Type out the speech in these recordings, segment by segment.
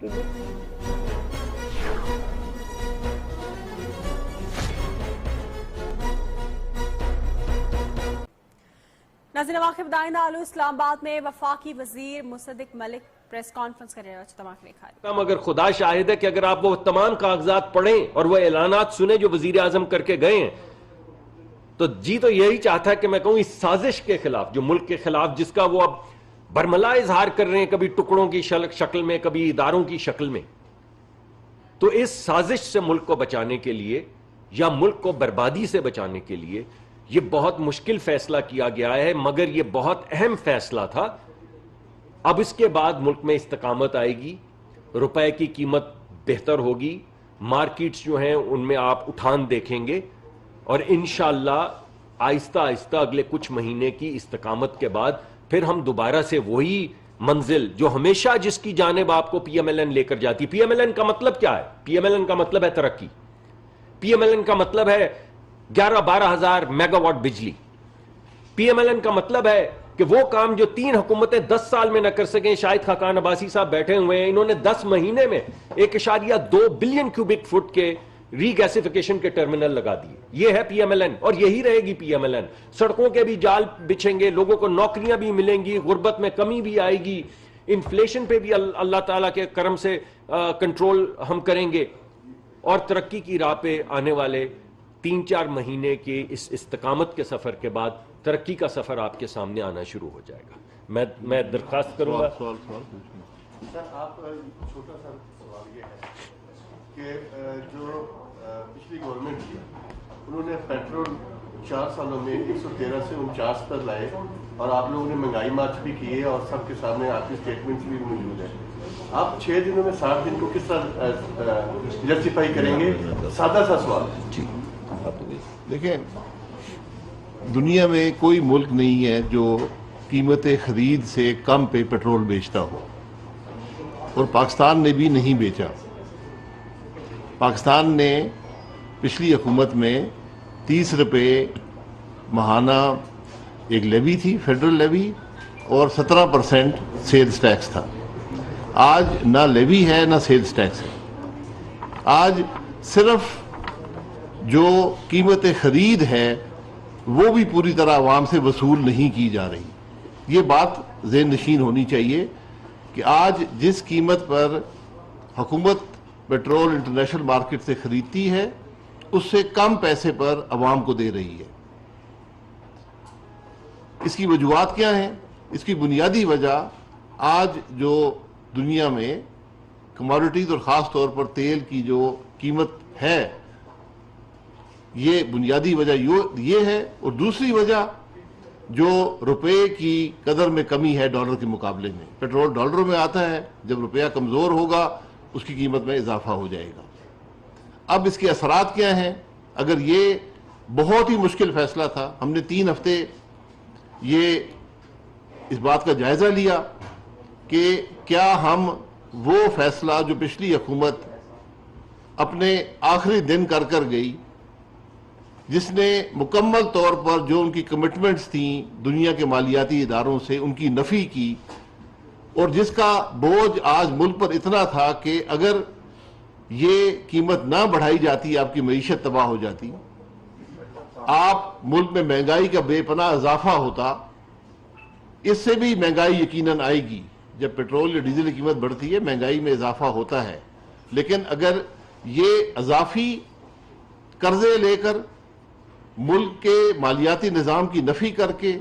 کیجیے۔ ناظرین واقع دائندہ آلو اسلام آباد میں وفاقی وزیر مصدق ملک پریس کانفرنس کر رہے ہیں۔ اگر خدا شاہد ہے کہ اگر آپ وہ تمام کاغذات پڑھیں اور وہ اعلانات سنیں جو وزیر اعظم کر کے گئے ہیں تو تو یہی چاہتا ہے کہ میں کہوں اس سازش کے خلاف جو ملک کے خلاف جس کا وہ اب برملا اظہار کر رہے ہیں، کبھی ٹکڑوں کی شکل میں، کبھی اداروں کی شکل میں، تو اس سازش سے ملک کو بچانے کے لیے یا ملک کو بربادی سے بچانے کے لیے یہ بہت مشکل فیصلہ کیا گیا ہے، مگر یہ بہت اہم فیصلہ تھا۔ اب اس کے بعد ملک میں استقامت آئے گی، روپے کی قیمت بہتر ہوگی، مارکیٹس جو ہیں ان میں آپ اٹھان دیکھیں گے، اور انشاءاللہ آہستہ آہستہ اگلے کچھ مہینے کی استقامت کے بعد پھر ہم دوبارہ سے وہی منزل جو ہمیشہ جس کی جانب آپ کو پی ایم ایل این لے کر جاتی۔ پی ایم ایل این کا مطلب کیا ہے؟ پی ایم ایل این کا مطلب ہے ترقی، پی ایم ایل این کا مطلب ہے 11-12 ہزار میگا واٹ بجلی، پی ایم ایل این کا مطلب ہے کہ وہ کام جو 3 حکومتیں 10 سال میں نہ کر سکیں۔ شاہد خاقان عباسی صاحب بیٹھے ہوئے ہیں، انہوں نے 10 مہینے میں 1.2 بلین کیوبک فٹ کے ری گیسیفیکیشن کے ٹرمینل لگا دیے۔ یہ ہے پی ایم ایل این اور یہی رہے گی پی ایم ایل این۔ سڑکوں کے بھی جال بچھیں گے، لوگوں کو نوکریاں بھی ملیں گی، غربت میں کمی بھی آئے گی، انفلیشن پہ بھی اللہ تعالیٰ کے کرم سے کنٹرول ہم کریں گے، اور ترقی کی راہ پہ آنے والے 3-4 مہینے کے اس استقامت کے سفر کے بعد ترقی کا سفر آپ کے سامنے آنا شروع ہو جائے گا۔ میں درخواست کروں گا سر، آپ چھوٹا سا سوال یہ ہے کہ جو پچھلی گورنمنٹ تھی انہوں نے پیٹرول 4 سالوں میں 113 سے 49 پر لائے، اور آپ لوگوں نے مہنگائی مارچ بھی کی ہے اور سب کے سامنے آپ کی اسٹیٹمنٹس بھی موجود ہیں۔ آپ 6 دنوں میں 60 دن کو کس طرح جسٹیفائی کریں گے؟ سادہ سا سوال۔ دیکھیں، دنیا میں کوئی ملک نہیں ہے جو قیمت خرید سے کم پہ پیٹرول بیچتا ہو، اور پاکستان نے بھی نہیں بیچا۔ پاکستان نے پچھلی حکومت میں 30 روپے ماہانہ ایک لیوی تھی، فیڈرل لیوی، اور 17% سیلز ٹیکس تھا۔ آج نہ لیوی ہے نہ سیلز ٹیکس ہے۔ آج صرف جو قیمت خرید ہے وہ بھی پوری طرح عوام سے وصول نہیں کی جا رہی۔ یہ بات ذہن نشین ہونی چاہیے کہ آج جس قیمت پر حکومت پیٹرول انٹرنیشنل مارکیٹ سے خریدتی ہے اس سے کم پیسے پر عوام کو دے رہی ہے۔ اس کی وجوہات کیا ہیں؟ اس کی بنیادی وجہ آج جو دنیا میں کموڈیٹیز اور خاص طور پر تیل کی جو قیمت ہے، یہ بنیادی وجہ یہ ہے، اور دوسری وجہ جو روپے کی قدر میں کمی ہے ڈالر کے مقابلے میں۔ پیٹرول ڈالروں میں آتا ہے، جب روپیہ کمزور ہوگا اس کی قیمت میں اضافہ ہو جائے گا۔ اب اس کے اثرات کیا ہیں؟ اگر یہ بہت ہی مشکل فیصلہ تھا، ہم نے 3 ہفتے یہ اس بات کا جائزہ لیا کہ کیا ہم وہ فیصلہ جو پچھلی حکومت اپنے آخری دن کر گئی، جس نے مکمل طور پر جو ان کی کمٹمنٹس تھیں دنیا کے مالیاتی اداروں سے ان کی نفی کی، اور جس کا بوجھ آج ملک پر اتنا تھا کہ اگر یہ قیمت نہ بڑھائی جاتی آپ کی معیشت تباہ ہو جاتی، آپ ملک میں مہنگائی کا بے پناہ اضافہ ہوتا۔ اس سے بھی مہنگائی یقیناً آئے گی، جب پیٹرول یا ڈیزل کی قیمت بڑھتی ہے مہنگائی میں اضافہ ہوتا ہے، لیکن اگر یہ اضافی قرضے لے کر ملک کے مالیاتی نظام کی نفی کر کے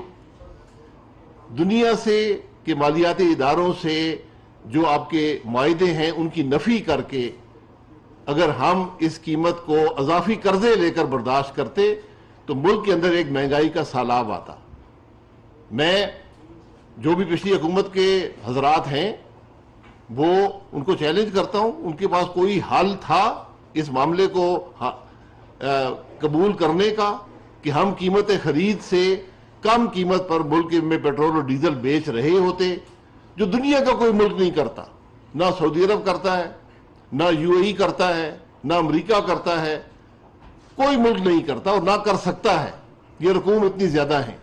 دنیا سے کہ مالیاتی اداروں سے جو آپ کے معاہدے ہیں ان کی نفی کر کے اگر ہم اس قیمت کو اضافی قرضے لے کر برداشت کرتے تو ملک کے اندر ایک مہنگائی کا سیلاب آتا۔ میں جو بھی پچھلی حکومت کے حضرات ہیں وہ ان کو چیلنج کرتا ہوں، ان کے پاس کوئی حل تھا اس معاملے کو قبول کرنے کا کہ ہم قیمت خرید سے کم قیمت پر ملک میں پیٹرول اور ڈیزل بیچ رہے ہوتے، جو دنیا کا کوئی ملک نہیں کرتا، نہ سعودی عرب کرتا ہے، نہ یو اے ای کرتا ہے، نہ امریکہ کرتا ہے، کوئی ملک نہیں کرتا اور نہ کر سکتا ہے، یہ رقوم اتنی زیادہ ہیں۔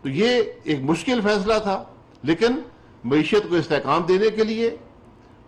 تو یہ ایک مشکل فیصلہ تھا، لیکن معیشت کو استحکام دینے کے لیے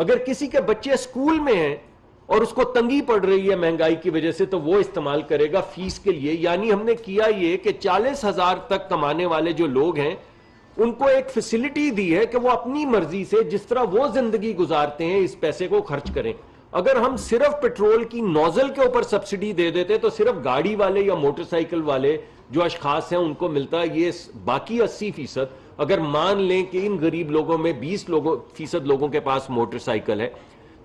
اگر کسی کے بچے اسکول میں ہیں اور اس کو تنگی پڑ رہی ہے مہنگائی کی وجہ سے تو وہ استعمال کرے گا فیس کے لیے. یعنی ہم نے کیا یہ کہ 40,000 تک کمانے والے جو لوگ ہیں ان کو ایک فیسلٹی دی ہے کہ وہ اپنی مرضی سے جس طرح وہ زندگی گزارتے ہیں اس پیسے کو خرچ کریں. اگر ہم صرف پیٹرول کی نوزل کے اوپر سبسڈی دے دیتے تو صرف گاڑی والے یا موٹر سائیکل والے جو اشخاص ہیں ان کو ملتا. یہ باقی 80%، اگر مان لیں کہ ان غریب لوگوں میں 20% لوگوں کے پاس موٹر سائیکل ہے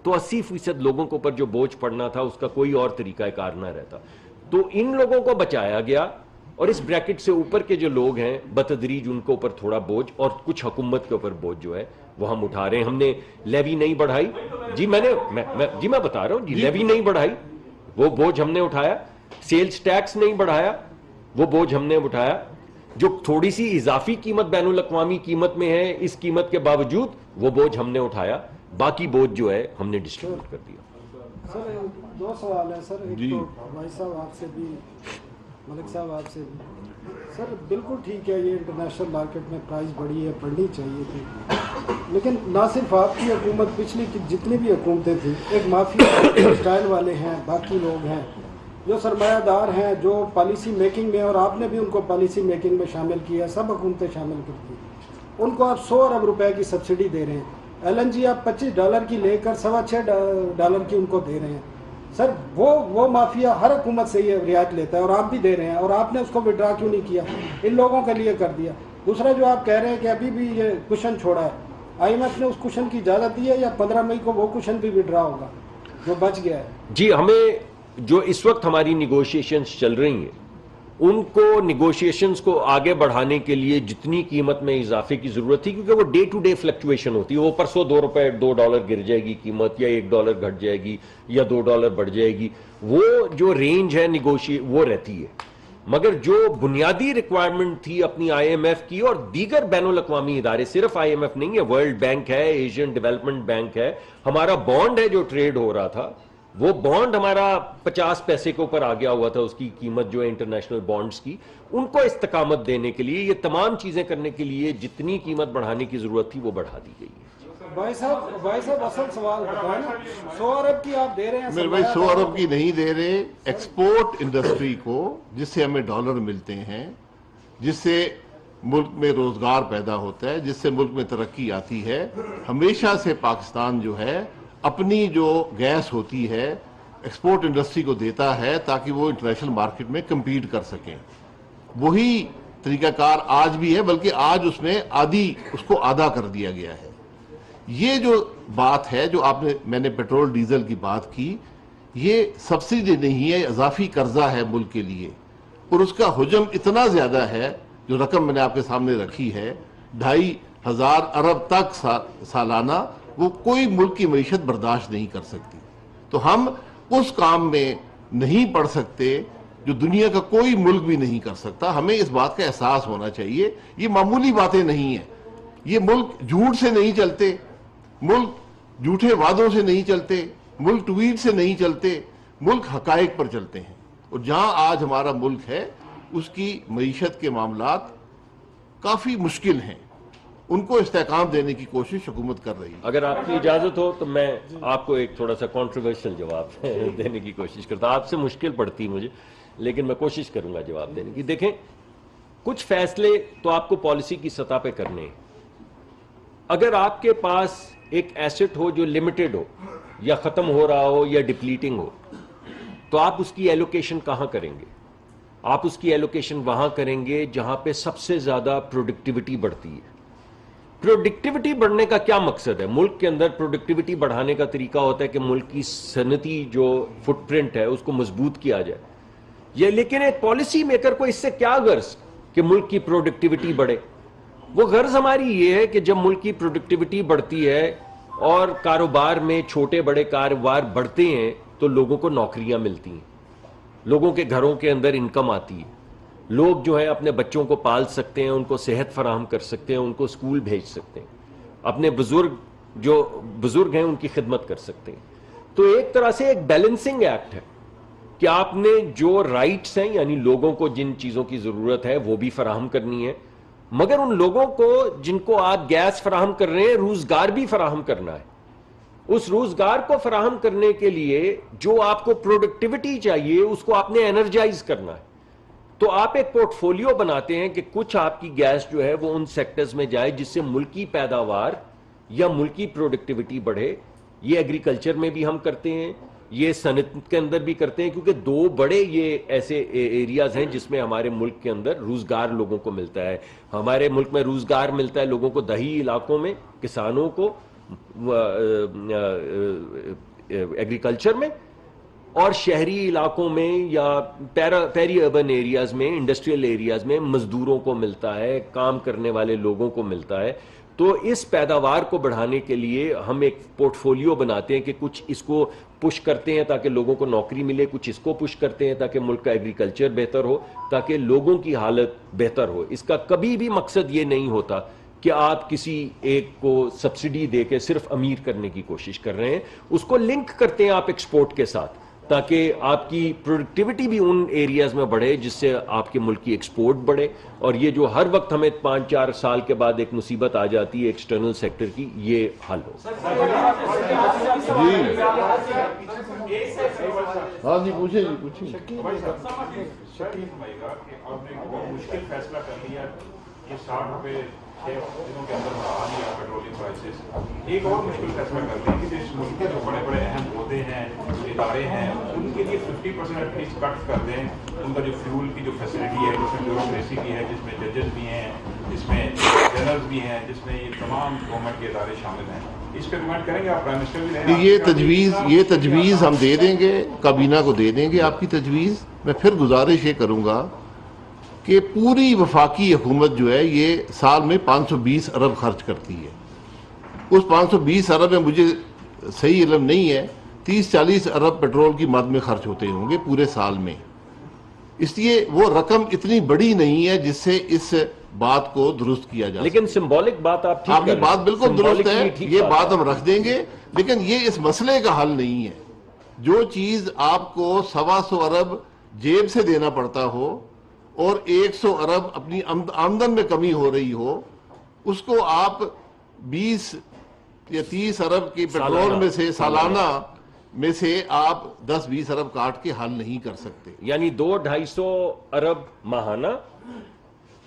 تو 80% لوگوں کے اوپر جو بوجھ پڑنا تھا اس کا کوئی اور طریقہ کار نہ رہتا. تو ان لوگوں کو بچایا گیا اور اس بریکٹ سے اوپر کے جو لوگ ہیں بتدریج ان کے اوپر تھوڑا بوجھ اور کچھ حکومت کے اوپر بوجھ جو ہے وہ ہم اٹھا رہے ہیں. ہم نے لیوی نہیں بڑھائی جی، میں بتا رہا ہوں جی، لیوی نہیں بڑھائی وہ بوجھ ہم نے اٹھایا. سیلز ٹیکس نہیں بڑھایا وہ بوجھ ہم نے اٹھایا. جو تھوڑی سی اضافی قیمت بین الاقوامی قیمت میں ہے اس قیمت کے باوجود وہ بوجھ ہم نے اٹھایا. باقی بوجھ جو ہے ہم نے ڈسٹریبیوٹ کر دیا. سر 2 سوال ہے سر. ایک تو بھائی صاحب آپ سے بھی، ملک صاحب آپ سے بھی. سر بالکل ٹھیک ہے یہ انٹرنیشنل مارکیٹ میں پرائز بڑھی ہے، بڑھنی چاہیے تھی، لیکن نہ صرف آپ کی حکومت، پچھلی کی جتنی بھی حکومتیں تھیں ایک مافیا اسٹائل والے ہیں، باقی لوگ ہیں جو سرمایہ دار ہیں جو پالیسی میکنگ میں، اور آپ نے بھی ان کو پالیسی میکنگ میں شامل کیا، سب حکومتیں شامل کرتی ہیں. ان کو آپ 100 ارب روپے کی سبسڈی دے رہے ہیں. LNG آپ $25 کی لے کر $6.25 کی ان کو دے رہے ہیں. سر وہ مافیا ہر حکومت سے یہ رعایت لیتا ہے اور آپ بھی دے رہے ہیں، اور آپ نے اس کو وڈرا کیوں نہیں کیا؟ ان لوگوں کے لیے کر دیا. دوسرا جو آپ کہہ رہے ہیں کہ ابھی بھی یہ کشن چھوڑا ہے، IMF نے اس کشن کی اجازت دی ہے یا 15 مئی کو وہ کشن بھی وڈرا ہوگا جو بچ گیا ہے؟ جی، ہمیں جو اس وقت ہماری نیگوشیشنز چل رہی ہیں ان کو نیگوشیشنز کو آگے بڑھانے کے لیے جتنی قیمت میں اضافے کی ضرورت تھی، کیونکہ وہ ڈے ٹو ڈے فلکچویشن ہوتی ہے، وہ پرسوں $2 گر جائے گی قیمت، یا $1 گھٹ جائے گی یا $2 بڑھ جائے گی، وہ جو رینج ہے وہ رہتی ہے. مگر جو بنیادی ریکوائرمنٹ تھی اپنی IMF کی اور دیگر بین الاقوامی ادارے، صرف IMF نہیں ہے، ورلڈ بینک ہے، ایشین ڈیولپمنٹ بینک ہے، ہمارا بانڈ ہے جو ٹریڈ ہو رہا تھا، وہ بانڈ ہمارا 50 پیسے کے اوپر آ گیا ہوا تھا، اس کی قیمت جو ہے انٹرنیشنل بانڈز کی، ان کو استقامت دینے کے لیے، یہ تمام چیزیں کرنے کے لیے جتنی قیمت بڑھانے کی ضرورت تھی وہ بڑھا دی گئی ہے. بھائی صاحب اصل سوال بتائیں نا، 100 ارب کی آپ دے رہے ہیں. میرے بھائی 100 ارب کی نہیں دے رہے. ایکسپورٹ انڈسٹری کو، جس سے ہمیں ڈالر ملتے ہیں، جس سے ملک میں روزگار پیدا ہوتا ہے، جس سے ملک میں ترقی آتی ہے، ہمیشہ سے پاکستان جو ہے اپنی جو گیس ہوتی ہے ایکسپورٹ انڈسٹری کو دیتا ہے تاکہ وہ انٹرنیشنل مارکیٹ میں کمپیٹ کر سکیں. وہی طریقہ کار آج بھی ہے، بلکہ آج اس کو آدھا کر دیا گیا ہے. یہ جو بات ہے جو میں نے پیٹرول ڈیزل کی بات کی، یہ سبسڈی نہیں ہے، اضافی قرضہ ہے ملک کے لیے، اور اس کا حجم اتنا زیادہ ہے، جو رقم میں نے آپ کے سامنے رکھی ہے 2,500 ارب تک سالانہ، وہ کوئی ملک کی معیشت برداشت نہیں کر سکتی. تو ہم اس کام میں نہیں پڑ سکتے جو دنیا کا کوئی ملک بھی نہیں کر سکتا. ہمیں اس بات کا احساس ہونا چاہیے، یہ معمولی باتیں نہیں ہیں. یہ ملک جھوٹ سے نہیں چلتے، ملک جھوٹے وعدوں سے نہیں چلتے، ملک ٹویٹ سے نہیں چلتے، ملک حقائق پر چلتے ہیں. اور جہاں آج ہمارا ملک ہے اس کی معیشت کے معاملات کافی مشکل ہیں، ان کو استحکام دینے کی کوشش حکومت کر رہی ہے. اگر آپ کی اجازت ہو تو میں آپ کو ایک تھوڑا سا کنٹروورشل جواب دینے کی کوشش کرتا ہوں. آپ سے مشکل پڑتی مجھے، لیکن میں کوشش کروں گا جواب دینے کی. دیکھیں، کچھ فیصلے تو آپ کو پالیسی کی سطح پہ کرنے ہیں. اگر آپ کے پاس ایک ایسٹ ہو جو لمیٹڈ ہو یا ختم ہو رہا ہو یا ڈپلیٹنگ ہو، تو آپ اس کی ایلوکیشن کہاں کریں گے؟ آپ اس کی ایلوکیشن وہاں کریں گے جہاں پہ سب سے زیادہ پروڈکٹیوٹی بڑھتی ہے. پروڈکٹیوٹی بڑھنے کا کیا مقصد ہے؟ ملک کے اندر پروڈکٹیوٹی بڑھانے کا طریقہ ہوتا ہے کہ ملک کی صنعتی جو فٹ پرنٹ ہے اس کو مضبوط کیا جائے. یہ لیکن ایک پالیسی میکر کو اس سے کیا غرض کہ ملک کی پروڈکٹیوٹی بڑھے؟ وہ غرض ہماری یہ ہے کہ جب ملک کی پروڈکٹیوٹی بڑھتی ہے اور کاروبار میں چھوٹے بڑے کاروبار بڑھتے ہیں تو لوگوں کو نوکریاں ملتی ہیں، لوگوں کے گھروں کے اندر انکم آتی ہے، لوگ جو ہیں اپنے بچوں کو پال سکتے ہیں، ان کو صحت فراہم کر سکتے ہیں، ان کو اسکول بھیج سکتے ہیں، اپنے بزرگ ہیں ان کی خدمت کر سکتے ہیں. تو ایک طرح سے ایک بیلنسنگ ایکٹ ہے کہ آپ نے جو رائٹس ہیں، یعنی لوگوں کو جن چیزوں کی ضرورت ہے وہ بھی فراہم کرنی ہے، مگر ان لوگوں کو جن کو آپ گیس فراہم کر رہے ہیں روزگار بھی فراہم کرنا ہے. اس روزگار کو فراہم کرنے کے لیے جو آپ کو پروڈکٹیوٹی چاہیے اس کو آپ نے انرجائز کرنا ہے. تو آپ ایک پورٹ فولیو بناتے ہیں کہ کچھ آپ کی گیس جو ہے وہ ان سیکٹرز میں جائے جس سے ملکی پیداوار یا ملکی پروڈکٹیوٹی بڑھے. یہ ایگریکلچر میں بھی ہم کرتے ہیں, یہ صنعت کے اندر بھی کرتے ہیں, کیونکہ دو بڑے یہ ایسے ایریاز ہیں جس میں ہمارے ملک کے اندر روزگار لوگوں کو ملتا ہے. ہمارے ملک میں روزگار ملتا ہے لوگوں کو دیہی علاقوں میں, کسانوں کو ایگریکلچر میں, اور شہری علاقوں میں یا پیری اربن ایریاز میں, انڈسٹریل ایریاز میں مزدوروں کو ملتا ہے, کام کرنے والے لوگوں کو ملتا ہے. تو اس پیداوار کو بڑھانے کے لیے ہم ایک پورٹ فولیو بناتے ہیں کہ کچھ اس کو پش کرتے ہیں تاکہ لوگوں کو نوکری ملے, کچھ اس کو پش کرتے ہیں تاکہ ملک کا ایگریکلچر بہتر ہو, تاکہ لوگوں کی حالت بہتر ہو. اس کا کبھی بھی مقصد یہ نہیں ہوتا کہ آپ کسی ایک کو سبسڈی دے کے صرف امیر کرنے کی کوشش کر رہے ہیں. اس کو لنک کرتے ہیں آپ ایکسپورٹ کے ساتھ تاکہ آپ کی پروڈکٹیوٹی بھی ان ایریاز میں بڑھے جس سے آپ کے ملک کی ایکسپورٹ بڑھے. اور یہ جو ہر وقت ہمیں 5-4 سال کے بعد ایک مصیبت آ جاتی ہے ایکسٹرنل سیکٹر کی, یہ حل ہو. ہاں جی پوچھیں جی پوچھیں. مشکل فیصلہ کر لیا کہ 60 روپے 6 دنوں کے اندر بڑھا دیا پیٹرولیم پرائسز. ایک اور مشکل فیصلہ کر لیا کہ اس ملک کے جو بڑے بڑے اہم عہدے ہیں, ادارے ہیں, ان کے لیے 50% ایٹ لیسٹ کٹ کر دیں. ان کا جو فیول کی جو فیسلٹی ہے, جس میں بیوروکریسی بھی ہے, جس میں ججز بھی ہیں, جس میں جنرلز بھی ہیں, جس میں یہ تمام گورنمنٹ کے ادارے شامل ہیں. اس پہ ڈیمانڈ کریں گے آپ پرائم منسٹر بھی رہیں؟ یہ تجویز ہم دے دیں گے, کابینہ کو دے دیں گے آپ کی تجویز. میں پھر گزارش یہ کروں گا کہ پوری وفاقی حکومت جو ہے یہ سال میں 520 ارب خرچ کرتی ہے. اس 520 ارب میں مجھے صحیح علم نہیں ہے, 30-40 ارب پیٹرول کی مد میں خرچ ہوتے ہوں گے پورے سال میں. اس لیے وہ رقم اتنی بڑی نہیں ہے جس سے اس بات کو درست کیا جائے. لیکن سمبولک بات آپ کی بات بالکل درست ہے, یہ بات ہم رکھ دیں گے, لیکن یہ اس مسئلے کا حل نہیں ہے. جو چیز آپ کو 125 ارب جیب سے دینا پڑتا ہو اور 100 ارب اپنی آمدن میں کمی ہو رہی ہو, اس کو آپ 20 یا 30 ارب کی پیٹرول میں سے سالانہ میں سے آپ 10-20 ارب کاٹ کے حل نہیں کر سکتے. یعنی 200-250 ارب ماہانہ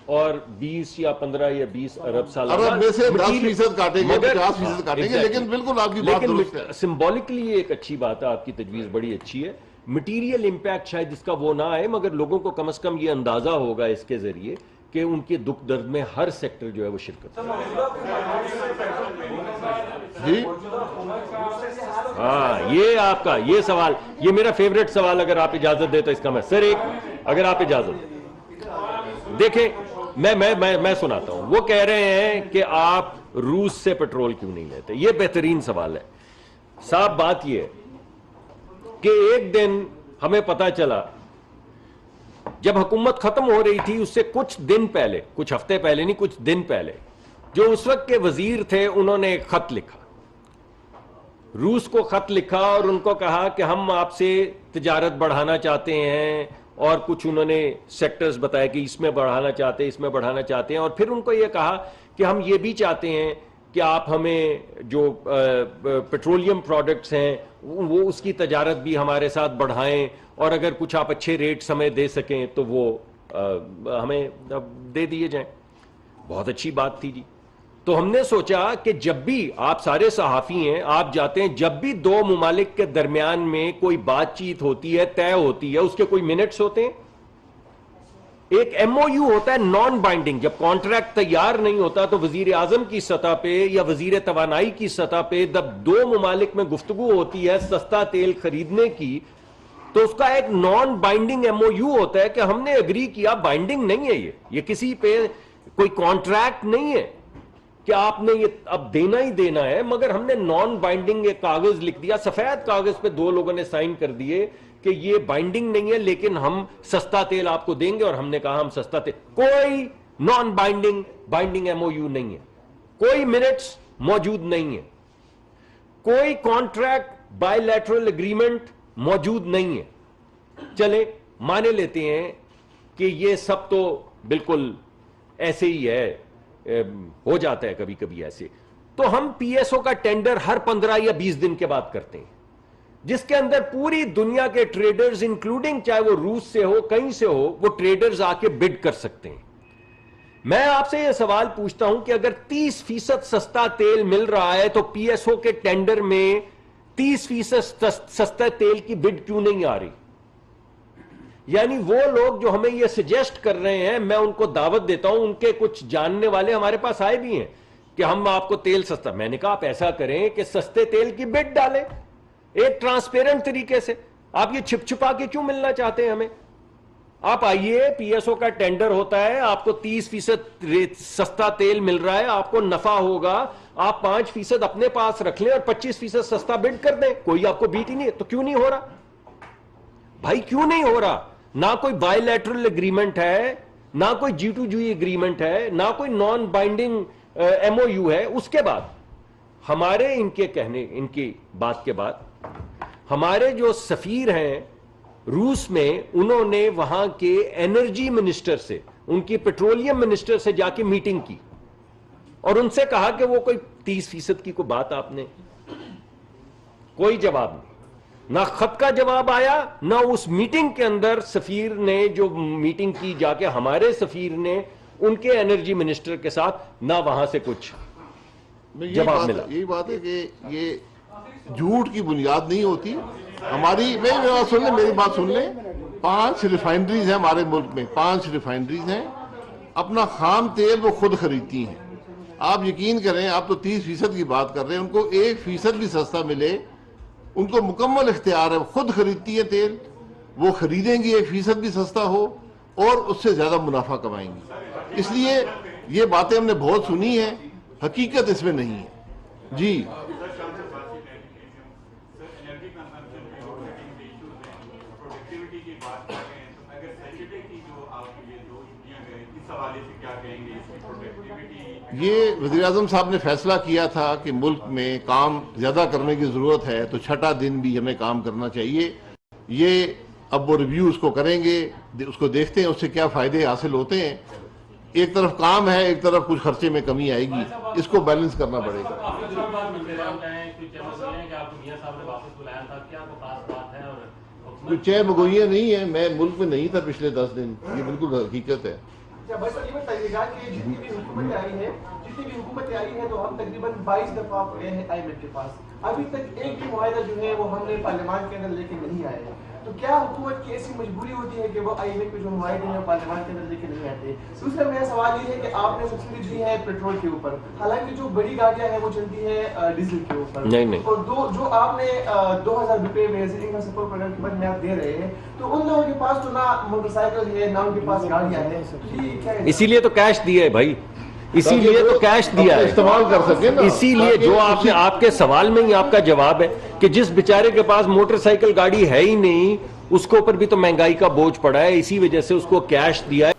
اور 20 یا 15 یا 20 ارب سالانہ. ارب میں سے 10% کاٹیں گے, 50% کاٹیں گے, لیکن بالکل آپ کی بات درست ہے. سمبولکلی ایک اچھی بات ہے, آپ کی تجویز بڑی اچھی ہے. مٹیریل امپیکٹ شاید اس کا وہ نہ آئے, مگر لوگوں کو کم از کم یہ اندازہ ہوگا اس کے ذریعے کہ ان کے دکھ درد میں ہر سیکٹر جو ہے وہ شرکت. جی ہاں, یہ آپ کا یہ سوال, یہ میرا فیوریٹ سوال, اگر آپ اجازت دیں تو اس کا میں سر ایک, اگر آپ اجازت دیکھیں میں سناتا ہوں. وہ کہہ رہے ہیں کہ آپ روس سے پیٹرول کیوں نہیں لیتے. یہ بہترین سوال ہے صاحب. بات یہ ہے کہ ایک دن ہمیں پتا چلا جب حکومت ختم ہو رہی تھی, اس سے کچھ دن پہلے, کچھ ہفتے پہلے نہیں, کچھ دن پہلے, جو اس وقت کے وزیر تھے انہوں نے ایک خط لکھا, روس کو خط لکھا اور ان کو کہا کہ ہم آپ سے تجارت بڑھانا چاہتے ہیں, اور کچھ انہوں نے سیکٹرز بتایا کہ اس میں بڑھانا چاہتے ہیں, اس میں بڑھانا چاہتے ہیں, اور پھر ان کو یہ کہا کہ ہم یہ بھی چاہتے ہیں کہ آپ ہمیں جو پیٹرولیم پروڈکٹس ہیں وہ اس کی تجارت بھی ہمارے ساتھ بڑھائیں, اور اگر کچھ آپ اچھے ریٹس ہمیں دے سکیں تو وہ ہمیں دے دیے جائیں. بہت اچھی بات تھی جی. تو ہم نے سوچا کہ جب بھی آپ سارے صحافی ہیں, آپ جاتے ہیں, جب بھی دو ممالک کے درمیان میں کوئی بات چیت ہوتی ہے, طے ہوتی ہے, اس کے کوئی منٹس ہوتے ہیں. ایک ایم او یو ہوتا ہے نان بائنڈنگ. جب کانٹریکٹ تیار نہیں ہوتا تو وزیر اعظم کی سطح پہ یا وزیر توانائی کی سطح پہ جب دو ممالک میں گفتگو ہوتی ہے سستا تیل خریدنے کی, تو اس کا ایک non binding M O U ہوتا ہے کہ ہم نے اگری کیا. بائنڈنگ نہیں ہے یہ کسی پہ کوئی کانٹریکٹ نہیں ہے کہ آپ نے یہ اب دینا ہی دینا ہے, مگر ہم نے نان بائنڈنگ ایک کاغذ لکھ دیا, سفید کاغذ پہ دو لوگوں نے سائن کر دیے کہ یہ بائنڈنگ نہیں ہے, لیکن ہم سستا تیل آپ کو دیں گے. اور ہم نے کہا ہم سستا تیل, کوئی non binding M O U نہیں ہے, کوئی منٹس موجود نہیں ہے, کوئی کانٹریکٹ بائی لیٹرل اگریمنٹ موجود نہیں ہے. چلے مانے لیتے ہیں کہ یہ سب تو بالکل ایسے ہی ہے, ہو جاتا ہے کبھی کبھی ایسے. تو ہم پی ایس او کا ٹینڈر ہر 15 یا 20 دن کے بعد کرتے ہیں، جس کے اندر پوری دنیا کے ٹریڈرز انکلوڈنگ چاہے وہ روس سے ہو کہیں سے ہو، وہ ٹریڈرز آ کے بڈ کر سکتے ہیں۔ میں آپ سے یہ سوال پوچھتا ہوں کہ اگر 30% سستا تیل مل رہا ہے تو پی ایس او کے ٹینڈر میں 30% سستا تیل کی بڈ کیوں نہیں آ رہی؟ یعنی وہ لوگ جو ہمیں یہ سجیسٹ کر رہے ہیں، میں ان کو دعوت دیتا ہوں، ان کے کچھ جاننے والے ہمارے پاس آئے بھی ہیں کہ ہم آپ کو تیل سستا، میں نے کہا آپ ایسا کریں کہ سستے تیل کی بڈ ڈالیں ایک ٹرانسپیرنٹ طریقے سے، آپ یہ چھپ چھپا کے کیوں ملنا چاہتے ہیں ہمیں؟ آپ آئیے، پی ایس او کا ٹینڈر ہوتا ہے، آپ کو 30% سستا تیل مل رہا ہے، آپ کو نفع ہوگا، آپ 5% اپنے پاس رکھ لیں اور 25% سستا بڈ کر دیں، کوئی آپ کو بیٹ ہی نہیں ہے۔ تو کیوں نہیں ہو رہا بھائی؟ کیوں نہیں ہو رہا؟ نہ کوئی بائی لیٹرل اگریمنٹ ہے، نہ کوئی G2G اگریمنٹ ہے، نہ کوئی نان بائنڈنگ MOU ہے۔ اس کے بعد ہمارے ان کی بات کے بعد ہمارے جو سفیر ہیں روس میں، انہوں نے وہاں کے انرجی منسٹر سے، ان کی پیٹرولیم منسٹر سے جا کے میٹنگ کی اور ان سے کہا کہ وہ کوئی 30% کی کوئی بات، آپ نے کوئی جواب نہیں، نہ خط کا جواب آیا، نہ اس میٹنگ کے اندر سفیر نے جو میٹنگ کی جا کے، ہمارے سفیر نے ان کے انرجی منسٹر کے ساتھ، نہ وہاں سے کچھ جواب ملا۔ یہی بات ہے کہ یہ جھوٹ کی بنیاد نہیں ہوتی ہماری۔ میری بات سن لیں، 5 ریفائنڈریز ہیں ہمارے ملک میں، 5 ریفائنڈریز ہیں، اپنا خام تیل وہ خود خریدتی ہیں۔ آپ یقین کریں، آپ تو 30% کی بات کر رہے ہیں، ان کو 1% بھی سستا ملے، ان کو مکمل اختیار ہے، وہ خود خریدتی ہے تیل، وہ خریدیں گی 1% بھی سستا ہو اور اس سے زیادہ منافع کمائیں گی۔ اس لیے یہ باتیں ہم نے بہت سنی ہیں، حقیقت اس میں نہیں ہے۔ جی یہ وزیر اعظم صاحب نے فیصلہ کیا تھا کہ ملک میں کام زیادہ کرنے کی ضرورت ہے، تو 6واں دن بھی ہمیں کام کرنا چاہیے۔ یہ اب وہ ریویو اس کو کریں گے، اس کو دیکھتے ہیں اس سے کیا فائدے حاصل ہوتے ہیں۔ ایک طرف کام ہے، ایک طرف کچھ خرچے میں کمی آئے گی، اس کو بیلنس کرنا پڑے گا۔ کوئی چھ مگوئیاں نہیں ہیں، میں ملک میں نہیں تھا پچھلے 10 دن، یہ بالکل حقیقت ہے۔ جتنی بھی حکومتیں آئی ہیں تو ہم تقریباً 22 دفعہ گئے ہیں IMF کے پاس، ابھی تک ایک بھی معاہدہ جو ہے وہ ہم نے پارلیمان کے اندر لے کے نہیں آئے ہیں۔ تو کیا حکومت کی ایسی مجبوری ہوتی ہے کہ وہ IMF کے جو معاہدے ہیں پارلیمان کے اندر لے کے نہیں آتے؟ دوسرا میرا سوال یہ ہے کہ آپ نے سبسڈی دی ہے پیٹرول کے اوپر، حالانکہ جو بڑی گاڑیاں ہیں وہ چلتی ہے ڈیزل کے اوپر، اور جو آپ نے 2000 روپے میں انکم سپورٹ پروگرام کے بعد میں آپ دے رہے ہیں، تو ان لوگوں کے پاس تو نہ موٹر سائیکل ہے، نہ ان کے پاس گاڑیاں ہیں، اسی لیے تو کیش دیا ہے بھائی، اسی لیے تو کیش دیا ہے، استعمال کر سکیں نا۔ اسی لیے جو آپ کے سوال میں ہی آپ کا جواب ہے کہ جس بیچارے کے پاس موٹر سائیکل گاڑی ہے ہی نہیں، اس کے اوپر بھی تو مہنگائی کا بوجھ پڑا ہے، اسی وجہ سے اس کو کیش دیا ہے۔